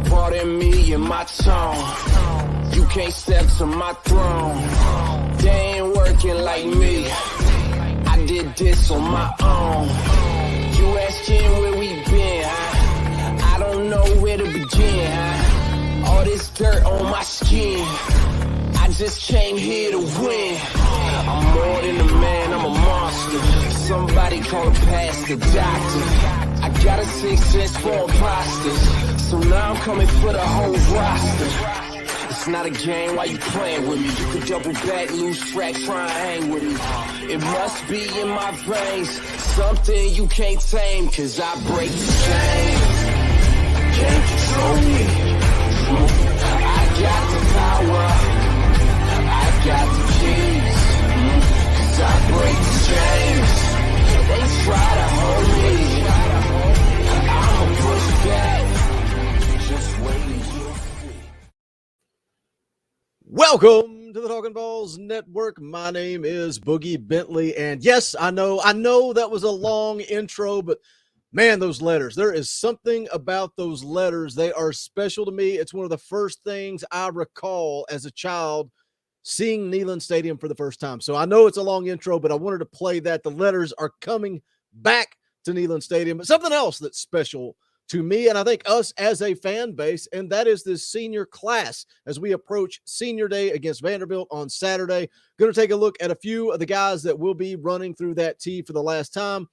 Pardon me and my tone. You can't step to my throne. They ain't working like me. I did this on my own. You asking where we been, huh? I don't know where to begin, huh? All this dirt on my skin. I just came here to win. I'm more than a man, I'm a monster. Somebody call a pastor, doctor. I got a 6 cents for imposters. So now I'm coming for the whole roster. It's not a game, why you playing with me? You could double back, lose track, try and hang with me. It must be in my veins, something you can't tame, cause I break the chains. Can't control me. I got the power, I got the keys, cause I break the chains. They try to hold me, I'ma push back, just wait until you see. Welcome to the Talkin VAWLS Network. My name is Boogie Bentley, and yes, I know that was a long intro, but man, those letters, there is something about those letters. They are special to me. It's one of the first things I recall as a child seeing Neyland Stadium for the first time. So I know it's a long intro, but I wanted to play that. The letters are coming back to Neyland Stadium, but something else that's special to me, and I think us as a fan base, and that is this senior class as we approach senior day against Vanderbilt on Saturday. Going to take a look at a few of the guys that will be running through that tee for the last time,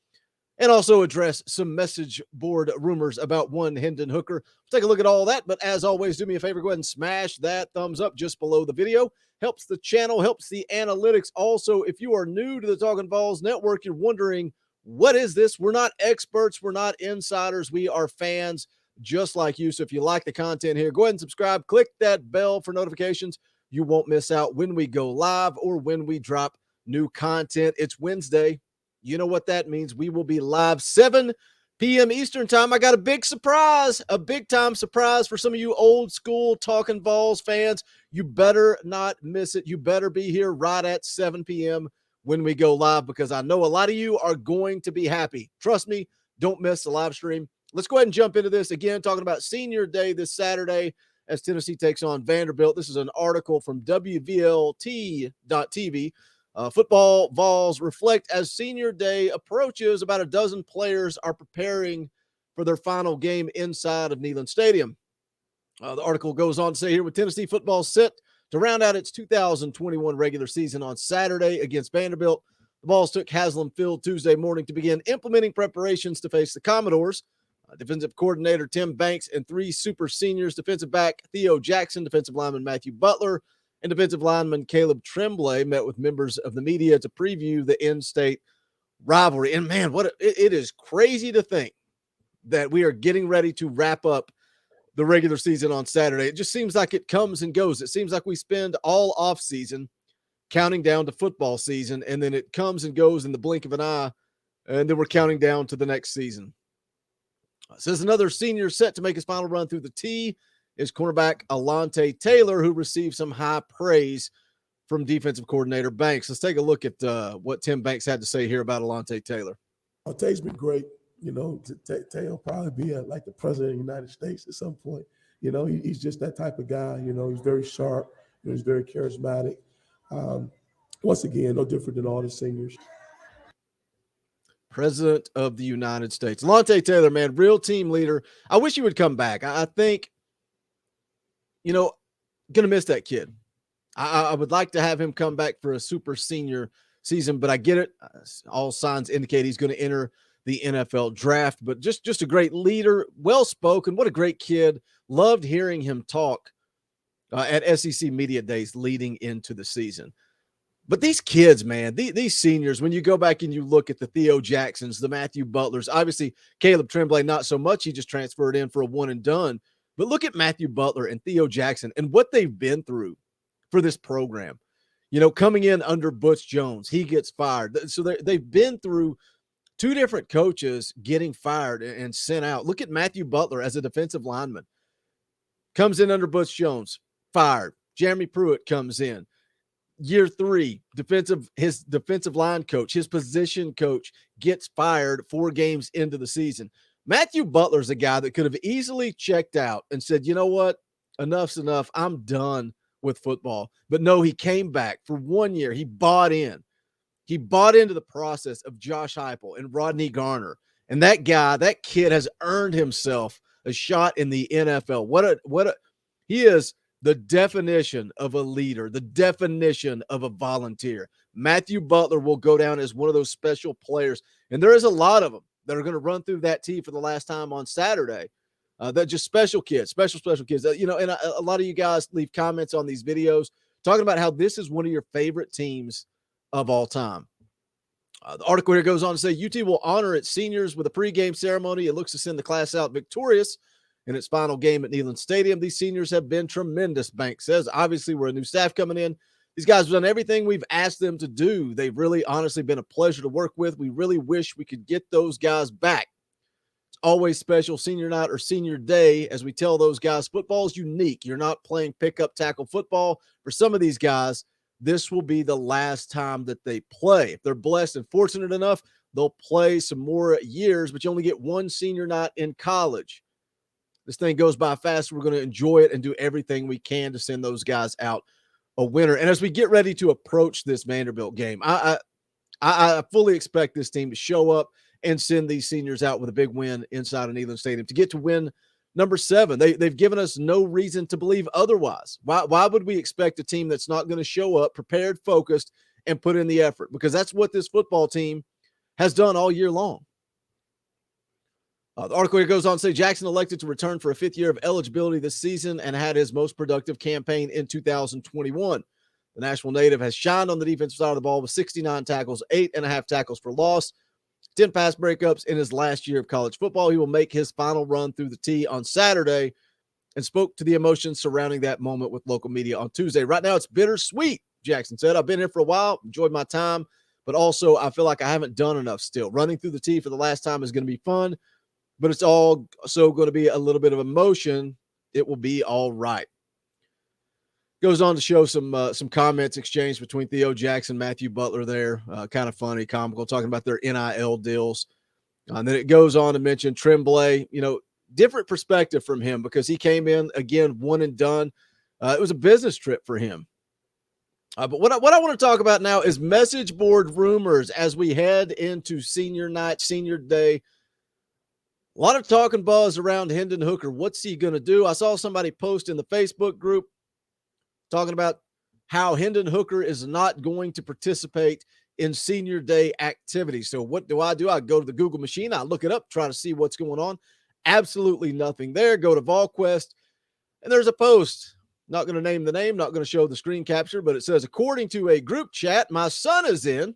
and also address some message board rumors about one Hendon Hooker. We'll take a look at all that, but as always, do me a favor, go ahead and smash that thumbs up just below the video. Helps the channel, helps the analytics. Also, if you are new to the Talkin VAWLS Network, you're wondering, what is this? We're not experts. We're not insiders. We are fans just like you. So if you like the content here, go ahead and subscribe. Click that bell for notifications. You won't miss out when we go live or when we drop new content. It's Wednesday. You know what that means. We will be live 7 p.m. Eastern time. I got a big surprise, a big time surprise for some of you old school Talkin VAWLS fans. You better not miss it. You better be here right at 7 p.m. when we go live, because I know a lot of you are going to be happy. Trust me, don't miss the live stream. Let's go ahead and jump into this again, talking about senior day this Saturday as Tennessee takes on Vanderbilt. This is an article from WVLT.tv. Football VAWLS reflect as senior day approaches. About a dozen players are preparing for their final game inside of Neyland Stadium. The article goes on to say here, with Tennessee football set to round out its 2021 regular season on Saturday against Vanderbilt, the Vols took Haslam Field Tuesday morning to begin implementing preparations to face the Commodores. Defensive coordinator Tim Banks and 3 super seniors, defensive back Theo Jackson, defensive lineman Matthew Butler, and defensive lineman Caleb Tremblay met with members of the media to preview the in-state rivalry. And man, it is crazy to think that we are getting ready to wrap up the regular season on Saturday. It just seems like it comes and goes. It seems like we spend all off season counting down to football season, and then it comes and goes in the blink of an eye, and then we're counting down to the next season. Says another senior set to make his final run through the tee is cornerback Alontae Taylor, who received some high praise from defensive coordinator Banks. Let's take a look at what Tim Banks had to say here about Alontae Taylor. Alontae's been great. You know, Taylor probably be like the president of the United States at some point. You know, he's just that type of guy. You know, he's very sharp. You know, he's very charismatic. Once again, no different than all the seniors. President of the United States. Alontae Taylor, man, real team leader. I wish he would come back. I think, you know, going to miss that kid. I would like to have him come back for a super senior season, but I get it. All signs indicate he's going to enter the NFL draft, but just a great leader, well-spoken. What a great kid. Loved hearing him talk at SEC Media Days leading into the season. But these kids, man, these seniors, when you go back and you look at the Theo Jacksons, the Matthew Butlers, obviously Caleb Tremblay, not so much. He just transferred in for a one and done. But look at Matthew Butler and Theo Jackson and what they've been through for this program. You know, coming in under Butch Jones, he gets fired. So they've been through 2 different coaches getting fired and sent out. Look at Matthew Butler as a defensive lineman. Comes in under Butch Jones, fired. Jeremy Pruitt comes in. Year 3, his defensive line coach, his position coach gets fired 4 games into the season. Matthew Butler's a guy that could have easily checked out and said, you know what? Enough's enough. I'm done with football. But no, he came back for 1 year. He bought in. He bought into the process of Josh Heupel and Rodney Garner. And that kid has earned himself a shot in the NFL. He is the definition of a leader, the definition of a volunteer. Matthew Butler will go down as one of those special players. And there is a lot of them that are going to run through that tee for the last time on Saturday. That just special kids, special kids. And a lot of you guys leave comments on these videos talking about how this is one of your favorite teams of all time. The article here goes on to say UT will honor its seniors with a pregame ceremony. It looks to send the class out victorious in its final game at Neyland Stadium. These seniors have been tremendous, Banks says. Obviously, we're a new staff coming in. These guys have done everything we've asked them to do. They've really, honestly been a pleasure to work with. We really wish we could get those guys back. It's always special senior night or senior day as we tell those guys football is unique. You're not playing pickup tackle football. For some of these guys, this will be the last time that they play. If they're blessed and fortunate enough, they'll play some more years, but you only get one senior night in college. This thing goes by fast. We're going to enjoy it and do everything we can to send those guys out a winner. And as we get ready to approach this Vanderbilt game, I fully expect this team to show up and send these seniors out with a big win inside of Neyland Stadium to get to win number 7. They've given us no reason to believe otherwise. Why would we expect a team that's not going to show up prepared, focused, and put in the effort? Because that's what this football team has done all year long. The article here goes on to say Jackson elected to return for a 5th year of eligibility this season and had his most productive campaign in 2021. The Nashville native has shined on the defensive side of the ball with 69 tackles, 8.5 tackles for loss, 10 pass breakups in his last year of college football. He will make his final run through the tee on Saturday and spoke to the emotions surrounding that moment with local media on Tuesday. Right now, it's bittersweet, Jackson said. I've been here for a while, enjoyed my time, but also I feel like I haven't done enough still. Running through the tee for the last time is going to be fun, but it's also going to be a little bit of emotion. It will be all right. Goes on to show some comments exchanged between Theo Jackson, Matthew Butler there. Kind of funny, comical, talking about their NIL deals. And then it goes on to mention Tremblay, different perspective from him because he came in, again, one and done. It was a business trip for him. But what I want to talk about now is message board rumors as we head into senior night, senior day. A lot of talking buzz around Hendon Hooker. What's he going to do? I saw somebody post in the Facebook group talking about how Hendon Hooker is not going to participate in senior day activities. So what do? I go to the Google machine. I look it up, try to see what's going on. Absolutely nothing there. Go to VAWLS, and there's a post. Not going to name the name, not going to show the screen capture, but it says, according to a group chat my son is in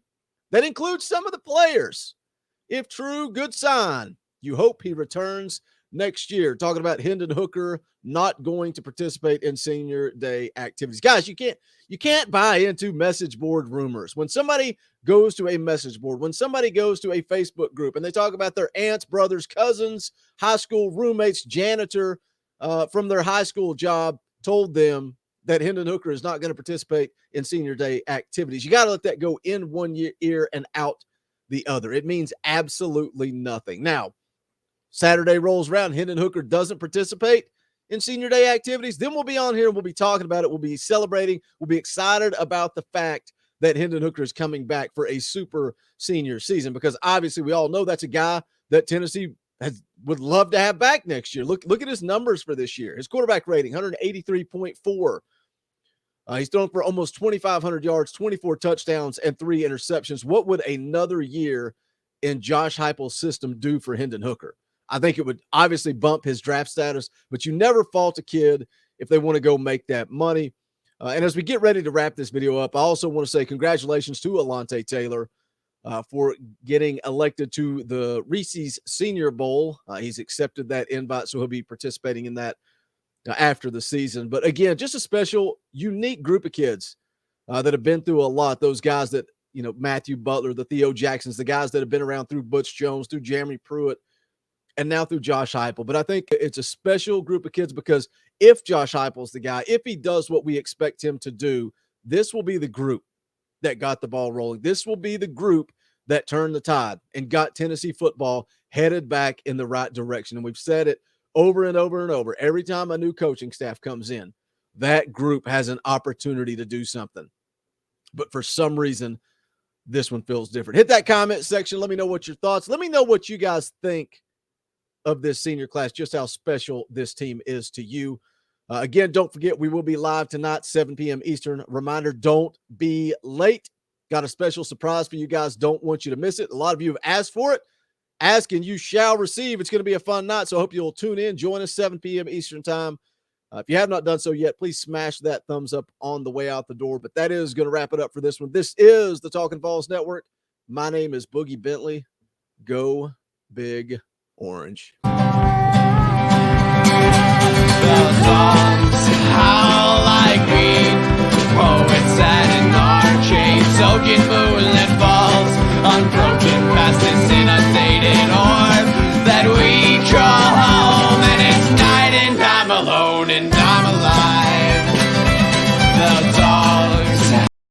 that includes some of the players. If true, good sign. You hope he returns next year. Talking about Hendon Hooker not going to participate in senior day activities. Guys, you can't buy into message board rumors. When somebody goes to a message board, when somebody goes to a Facebook group and they talk about their aunts, brothers, cousins, high school roommates, janitor from their high school job told them that Hendon Hooker is not going to participate in senior day activities. You got to let that go in one ear and out the other. It means absolutely nothing. Now, Saturday rolls around, Hendon Hooker doesn't participate in senior day activities, then we'll be on here and we'll be talking about it. We'll be celebrating. We'll be excited about the fact that Hendon Hooker is coming back for a super senior season, because obviously we all know that's a guy that Tennessee would love to have back next year. Look at his numbers for this year. His quarterback rating, 183.4. He's thrown for almost 2,500 yards, 24 touchdowns, and 3 interceptions. What would another year in Josh Heupel's system do for Hendon Hooker? I think it would obviously bump his draft status, but you never fault a kid if they want to go make that money. And as we get ready to wrap this video up, I also want to say congratulations to Alontae Taylor for getting elected to the Reese's Senior Bowl. He's accepted that invite, so he'll be participating in that after the season. But again, just a special, unique group of kids that have been through a lot. Those guys that, Matthew Butler, the Theo Jacksons, the guys that have been around through Butch Jones, through Jeremy Pruitt, and now through Josh Heupel. But I think it's a special group of kids because if Josh Heupel's the guy, if he does what we expect him to do, this will be the group that got the ball rolling. This will be the group that turned the tide and got Tennessee football headed back in the right direction. And we've said it over and over and over. Every time a new coaching staff comes in, that group has an opportunity to do something. But for some reason, this one feels different. Hit that comment section. Let me know what your thoughts. Let me know what you guys think of this senior class, just how special this team is to you. Again, don't forget, we will be live tonight, 7 p.m. Eastern. Reminder, don't be late. Got a special surprise for you guys. Don't want you to miss it. A lot of you have asked for it. Ask and you shall receive. It's going to be a fun night, so I hope you'll tune in. Join us 7 p.m. Eastern time. If you have not done so yet, please smash that thumbs up on the way out the door. But that is going to wrap it up for this one. This is the Talkin' VAWLS Network. My name is Boogie Bentley. Go Big Orange. How like me, poets sat in arcades, soaking moonlit falls, unbroken past this inundated orb that we crawl home, and it's night and I'm alone and I'm